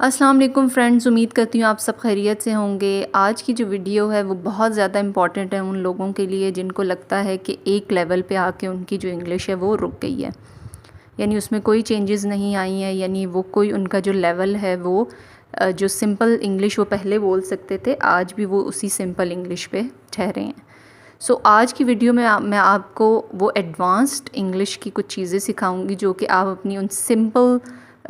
अस्सलाम वालेकुम फ्रेंड्स, उम्मीद करती हूँ आप सब खैरियत से होंगे। आज की जो वीडियो है वो बहुत ज़्यादा इम्पॉर्टेंट है उन लोगों के लिए जिनको लगता है कि एक लेवल पे आके उनकी जो इंग्लिश है वो रुक गई है, यानी उसमें कोई चेंजेस नहीं आई हैं, यानी वो कोई उनका जो लेवल है वो जो सिंपल इंग्लिश वो पहले बोल सकते थे आज भी वो उसी सिंपल इंग्लिश पे ठहरे हैं। सो आज की वीडियो में मैं आपको वो एडवांस्ड इंग्लिश की कुछ चीज़ें सिखाऊंगी जो कि आप अपनी उन सिंपल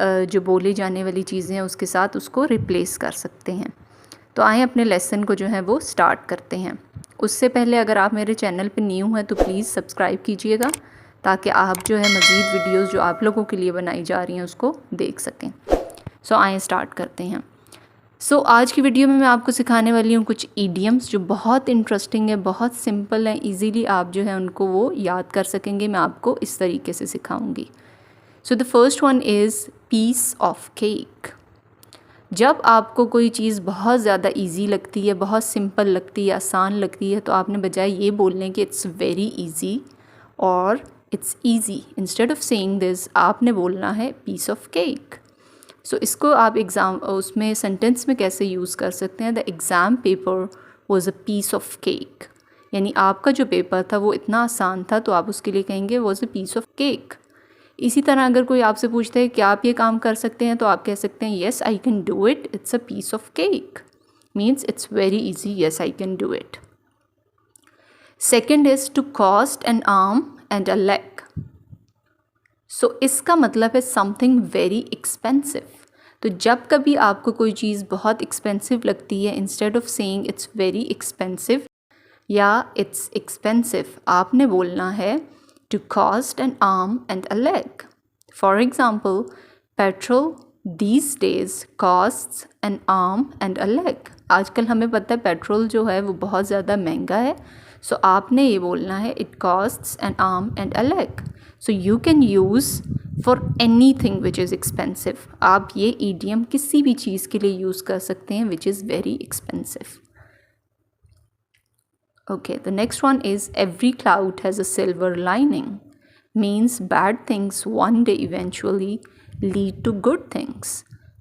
जो बोली जाने वाली चीज़ें हैं उसके साथ उसको रिप्लेस कर सकते हैं। तो आएँ अपने लेसन को जो है वो स्टार्ट करते हैं। उससे पहले अगर आप मेरे चैनल पर न्यू हैं तो प्लीज़ सब्सक्राइब कीजिएगा ताकि आप जो है मज़ीद वीडियोस जो आप लोगों के लिए बनाई जा रही हैं उसको देख सकें। सो आएँ स्टार्ट करते हैं। आज की वीडियो में मैं आपको सिखाने वाली हूँ कुछ ईडियम्स जो बहुत इंटरेस्टिंग है, बहुत सिंपल हैं, इजीली आप जो है उनको वो याद कर सकेंगे। मैं आपको इस तरीके से सिखाऊंगी। The first one is piece of cake. जब आपको कोई चीज़ बहुत ज़्यादा इजी लगती है, बहुत सिंपल लगती है, आसान लगती है, तो आपने बजाय ये बोलने कि इट्स वेरी इजी और it's easy, instead of saying this आपने बोलना है पीस ऑफ केक। इसको आप एग्ज़ाम उसमें सेंटेंस में कैसे यूज़ कर सकते हैं? The exam paper was a piece of cake, यानी आपका जो पेपर था वो इतना आसान था तो आप उसके लिए कहेंगे was a piece of cake. इसी तरह अगर कोई आपसे पूछता है कि आप ये काम कर सकते हैं तो आप कह सकते हैं yes I can do it, it's a piece of cake, means it's very easy, yes I can do it. Second is to cost an arm and a leg. इसका मतलब है समथिंग वेरी एक्सपेंसिव। तो जब कभी आपको कोई चीज़ बहुत expensive लगती है, instead of saying it's very expensive या इट्स एक्सपेंसिव, आपने बोलना है to cost an arm and a leg. For example, petrol these days costs an arm and a leg. आजकल हमें पता है पेट्रोल जो है वो बहुत ज़्यादा महंगा है, आपने ये बोलना है it costs an arm and a leg. You can use for any thing which is expensive. आप ये ईडियम किसी भी चीज़ के लिए यूज़ कर सकते हैं which is very expensive. Okay, the next one is every cloud has a silver lining, means bad things one day eventually lead to good things.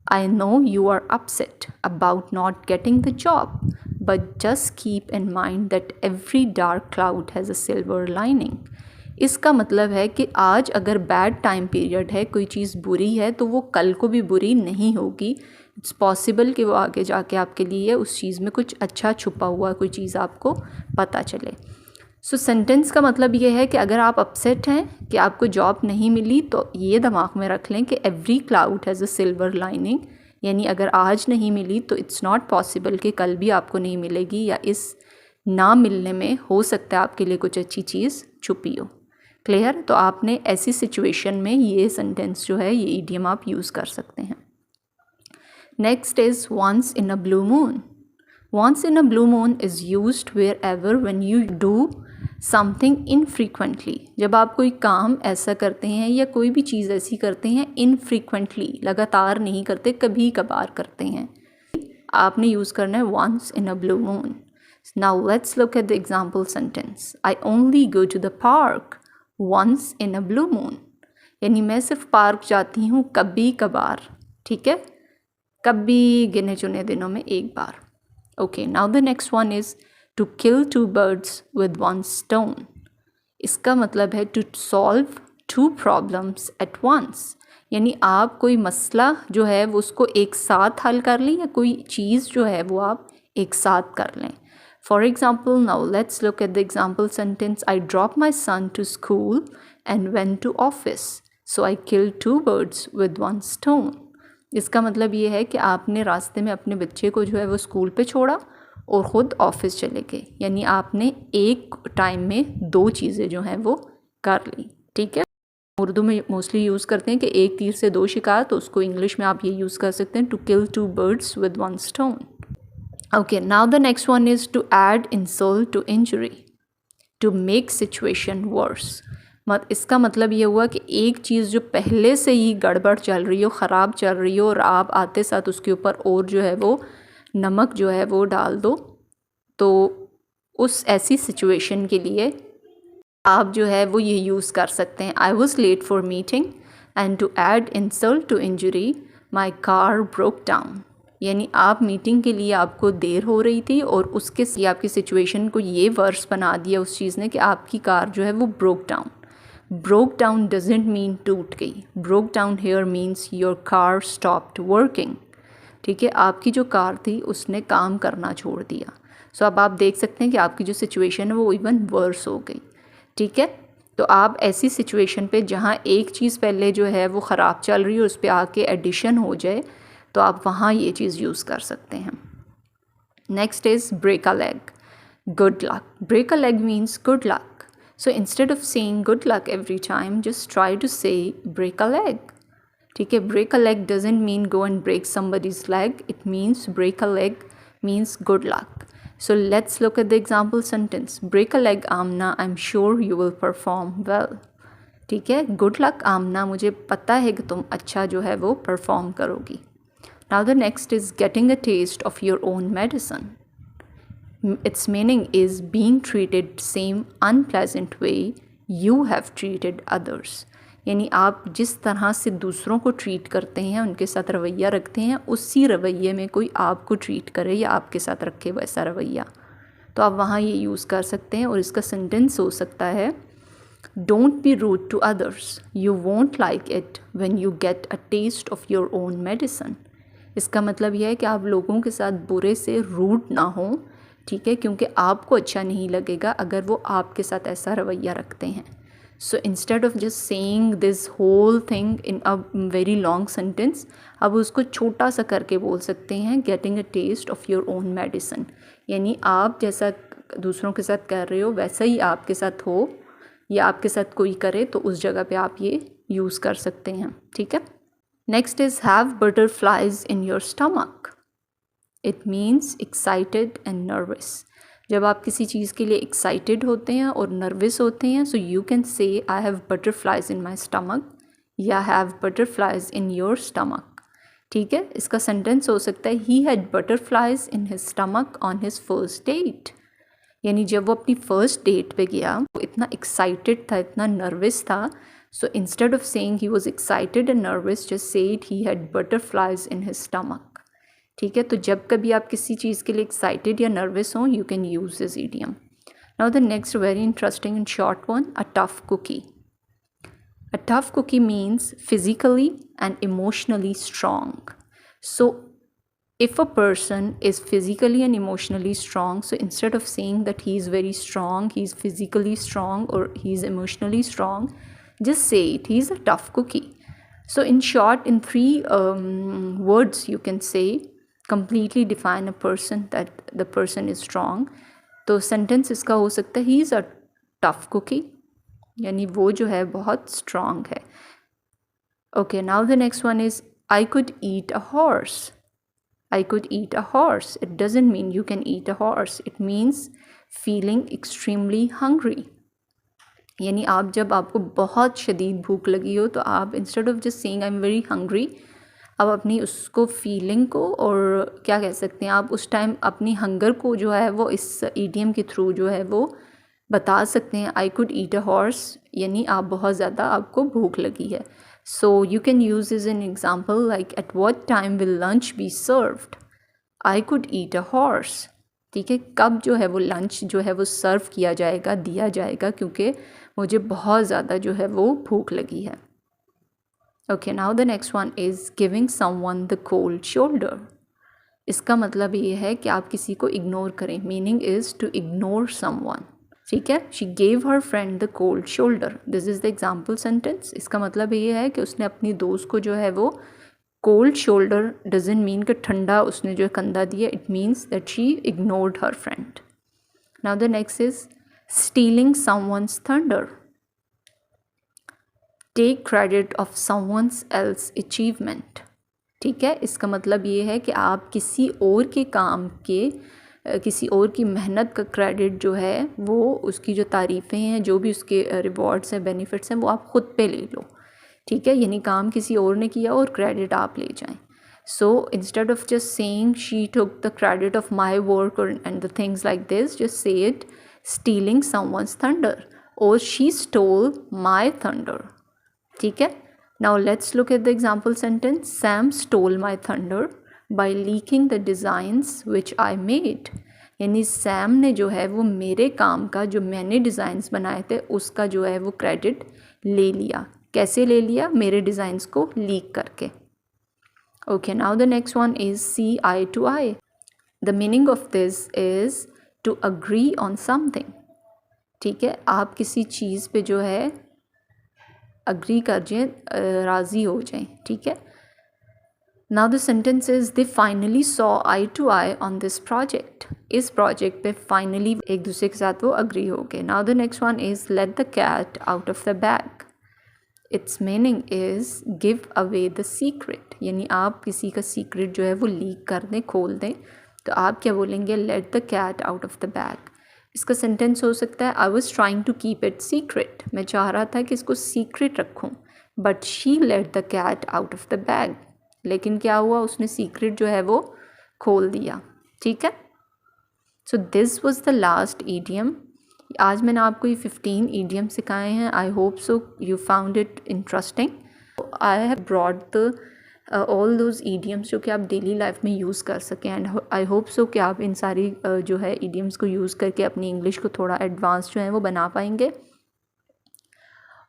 I know you are upset about not getting the job, but just keep in mind that every dark cloud has a silver lining. इसका मतलब है कि आज अगर bad time period है, कोई चीज़ बुरी है, तो वो कल को भी बुरी नहीं होगी। इट्स पॉसिबल कि वो आगे जाके आपके लिए उस चीज़ में कुछ अच्छा छुपा हुआ कोई चीज़ आपको पता चले। सेंटेंस का मतलब ये है कि अगर आप अपसेट हैं कि आपको जॉब नहीं मिली, तो ये दिमाग में रख लें कि every cloud has a silver lining, यानी अगर आज नहीं मिली तो इट्स नॉट पॉसिबल कि कल भी आपको नहीं मिलेगी, या इस ना मिलने में हो सकता है आपके लिए कुछ अच्छी चीज़ छुपी हो। क्लियर? तो आपने ऐसी सिचुएशन में ये सेंटेंस जो है, ये ईडियम आप यूज़ कर सकते हैं। Next is once in a blue moon. Once in a blue moon is used wherever when you do something infrequently. जब आप कोई काम ऐसा करते हैं या कोई भी चीज़ ऐसी करते हैं इनफ्रीक्वेंटली, लगातार नहीं करते, कभी कभार करते हैं, आपने यूज़ करना है once in a blue moon. Now let's look at the example sentence. I only go to the park once in a blue moon, यानी मैं सिर्फ पार्क जाती हूँ कभी कभार, ठीक है, कभी गिने चुने दिनों में एक बार। Okay, now the next one is to kill two birds with one stone. इसका मतलब है to solve two problems at once, यानी आप कोई मसला जो है वो उसको एक साथ हल कर लें, या कोई चीज़ जो है वो आप एक साथ कर लें। For example, now let's look at the example sentence. I dropped my son to school and went to office. So I killed two birds with one stone. इसका मतलब ये है कि आपने रास्ते में अपने बच्चे को जो है वो स्कूल पे छोड़ा और ख़ुद ऑफिस चले गए, यानी आपने एक टाइम में दो चीज़ें जो हैं वो कर ली, ठीक है। उर्दू में मोस्टली यूज़ करते हैं कि एक तीर से दो शिकार, तो उसको इंग्लिश में आप ये यूज़ कर सकते हैं to kill two birds with one stone. Okay, now the next one is to add insult to injury, to make situation worse. इसका मतलब ये हुआ कि एक चीज़ जो पहले से ही गड़बड़ चल रही हो, ख़राब चल रही हो, और आप आते साथ उसके ऊपर और जो है वो नमक जो है वो डाल दो, तो उस ऐसी सिचुएशन के लिए आप जो है वो ये यूज़ कर सकते हैं। I was late for meeting and to add insult to injury my car broke down. यानी आप मीटिंग के लिए आपको देर हो रही थी और उसके से आपकी सिचुएशन को ये वर्स बना दिया उस चीज़ ने कि आपकी कार जो है वो broke down. Broke down doesn't mean टूट गई। Broke down here means your car stopped working. ठीक है, आपकी जो कार थी उसने काम करना छोड़ दिया। सो अब आप देख सकते हैं कि आपकी जो सिचुएशन है वो इवन वर्स हो गई। ठीक है, तो आप ऐसी सिचुएशन पे जहाँ एक चीज़ पहले जो है वो ख़राब चल रही है उस पर आके एडिशन हो जाए तो आप वहाँ ये चीज़ यूज़ कर सकते हैं। Next is break a leg, good luck. Break a leg means good luck. So instead of saying good luck every time just try to say break a leg. ठीक है, break a leg doesn't mean go and break somebody's leg, it means break a leg means good luck. So let's look at the example sentence. Break a leg, Amna. I'm sure you will perform well. ठीक है, good luck, Amna. मुझे पता है कि तुम अच्छा जो है वो perform करोगी. Now the next is getting a taste of your own medicine. Its meaning is being treated same unpleasant way you have treated others. यानी आप जिस तरह से दूसरों को ट्रीट करते हैं, उनके साथ रवैया रखते हैं, उसी रवैये में कोई आपको ट्रीट करे या आपके साथ रखे वैसा रवैया, तो आप वहाँ ये यूज़ कर सकते हैं। और इसका सेंटेंस हो सकता है don't be rude to others, you won't like it when you get a taste of your own medicine. इसका मतलब यह है कि आप लोगों के साथ बुरे से रूड ना हो, ठीक है, क्योंकि आपको अच्छा नहीं लगेगा अगर वो आपके साथ ऐसा रवैया रखते हैं। So instead of just saying this whole thing in a very long sentence, अब उसको छोटा सा करके बोल सकते हैं getting a taste of your own medicine। यानी आप जैसा दूसरों के साथ कर रहे हो वैसा ही आपके साथ हो या आपके साथ कोई करे तो उस जगह पे आप ये यूज़ कर सकते हैं। ठीक है, next is have butterflies in your stomach. It means excited and nervous. जब आप किसी चीज़ के लिए एक्साइटेड होते हैं और नर्वस होते हैं, सो you can say I have butterflies in my stomach या have butterflies in your stomach. ठीक है, इसका सेंटेंस हो सकता है he had butterflies in his stomach on his first date. यानी जब वो अपनी फर्स्ट डेट पे गया वो इतना एक्साइटेड था, इतना नर्वस था, सो instead of saying he was excited and nervous just said he had butterflies in his stomach. ठीक है, तो जब कभी आप किसी चीज़ के लिए एक्साइटेड या नर्वस हों you can use this idiom. Now the next very interesting and short one, a tough cookie. A tough cookie means physically and emotionally strong. So if a person is physically and emotionally strong, so instead of saying that he is very strong, he is physically strong or he is emotionally strong, just say it, he is a tough cookie. So in short, in three words you can say completely define a person that the person is strong. तो sentence इसका हो सकता है he is a tough cookie, यानी वो जो है बहुत स्ट्रॉन्ग है। Okay, now the next one is I could eat a horse. I could eat a horse. It doesn't mean you can eat a horse. It means feeling extremely hungry. यानी आप जब आपको बहुत शदीद भूख लगी हो तो आप instead of just saying I am very hungry, आप अपनी उसको फीलिंग को और क्या कह सकते हैं, आप उस टाइम अपनी हंगर को जो है वो इस ईडियम के थ्रू जो है वो बता सकते हैं। आई कुड ईट अ हॉर्स यानी आप बहुत ज़्यादा आपको भूख लगी है। So you can use this in example like at what time will lunch be served? I could eat a horse. ठीक है, कब जो है वो लंच जो है वो सर्व किया जाएगा, दिया जाएगा, क्योंकि मुझे बहुत ज़्यादा जो है वो भूख लगी है। Okay, now the next one is giving someone the cold shoulder. इसका मतलब ये है कि आप किसी को इग्नोर करें। Meaning is to ignore someone. ठीक है, she gave her friend the cold shoulder, this is the example sentence. इसका मतलब ये है कि उसने अपनी दोस्त को जो है वो कोल्ड शोल्डर डजंट मीन कि ठंडा उसने जो कंधा दिया, it means that she ignored her friend. Now the next is stealing someone's thunder. Take credit of someone else's achievement. ठीक है, इसका मतलब ये है कि आप किसी और के काम के, किसी और की मेहनत का क्रेडिट जो है वो, उसकी जो तारीफ़ें हैं, जो भी उसके रिवॉर्ड्स हैं, बेनिफिट्स हैं, वो आप ख़ुद पे ले लो। ठीक है, यानी काम किसी और ने किया और क्रेडिट आप ले जाएं। So instead of just saying she took the credit of my work और and the things like this, just say it stealing someone's thunder और शी स्टोल माई थंडर। ठीक है, Now let's look at the example sentence. Sam stole my thunder by leaking the designs which I made. यानी Sam ने जो है वो मेरे काम का, जो मैंने डिज़ाइंस बनाए थे, उसका जो है वो क्रेडिट ले लिया. कैसे ले लिया? मेरे डिज़ाइंस को लीक करके. Okay, now the next one is see eye to eye. The meaning of this is to agree on something. ठीक है, आप किसी चीज़ पे जो है अग्री कर जाएं, राज़ी हो जाएं. ठीक है. Now the sentence is they finally saw eye to eye on this project. इस प्रोजेक्ट पे फाइनली एक दूसरे के साथ वो अग्री हो गए. Now the next one is let the cat out of the bag. Its meaning is give away the secret. यानी आप किसी का सीक्रेट जो है वो लीक कर दें, खोल दें, तो आप क्या बोलेंगे? Let the cat out of the bag. इसका सेंटेंस हो सकता है I was trying to keep it secret. मैं चाह रहा था कि इसको सीक्रेट रखूँ, but she let the cat out of the bag. लेकिन क्या हुआ? उसने सीक्रेट जो है वो खोल दिया. ठीक है. So this was the last idiom. आज मैंने आपको ये 15 ईडियम सिखाए हैं. I hope so you found it interesting. I have brought the all those idioms जो कि आप डेली लाइफ में यूज़ कर सकें. एंड आई होप सो कि आप इन सारी जो है ईडियम्स को यूज़ करके अपनी इंग्लिश को थोड़ा एडवांस जो है वो बना पाएंगे.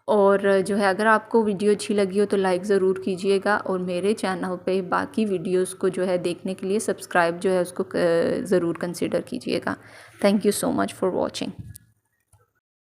और जो है अगर आपको वीडियो अच्छी लगी हो तो लाइक ज़रूर कीजिएगा. और मेरे चैनल पे बाकी वीडियोस को जो है देखने के लिए सब्सक्राइब जो है उसको ज़रूर कंसिडर कीजिएगा. Thank you so much for watching.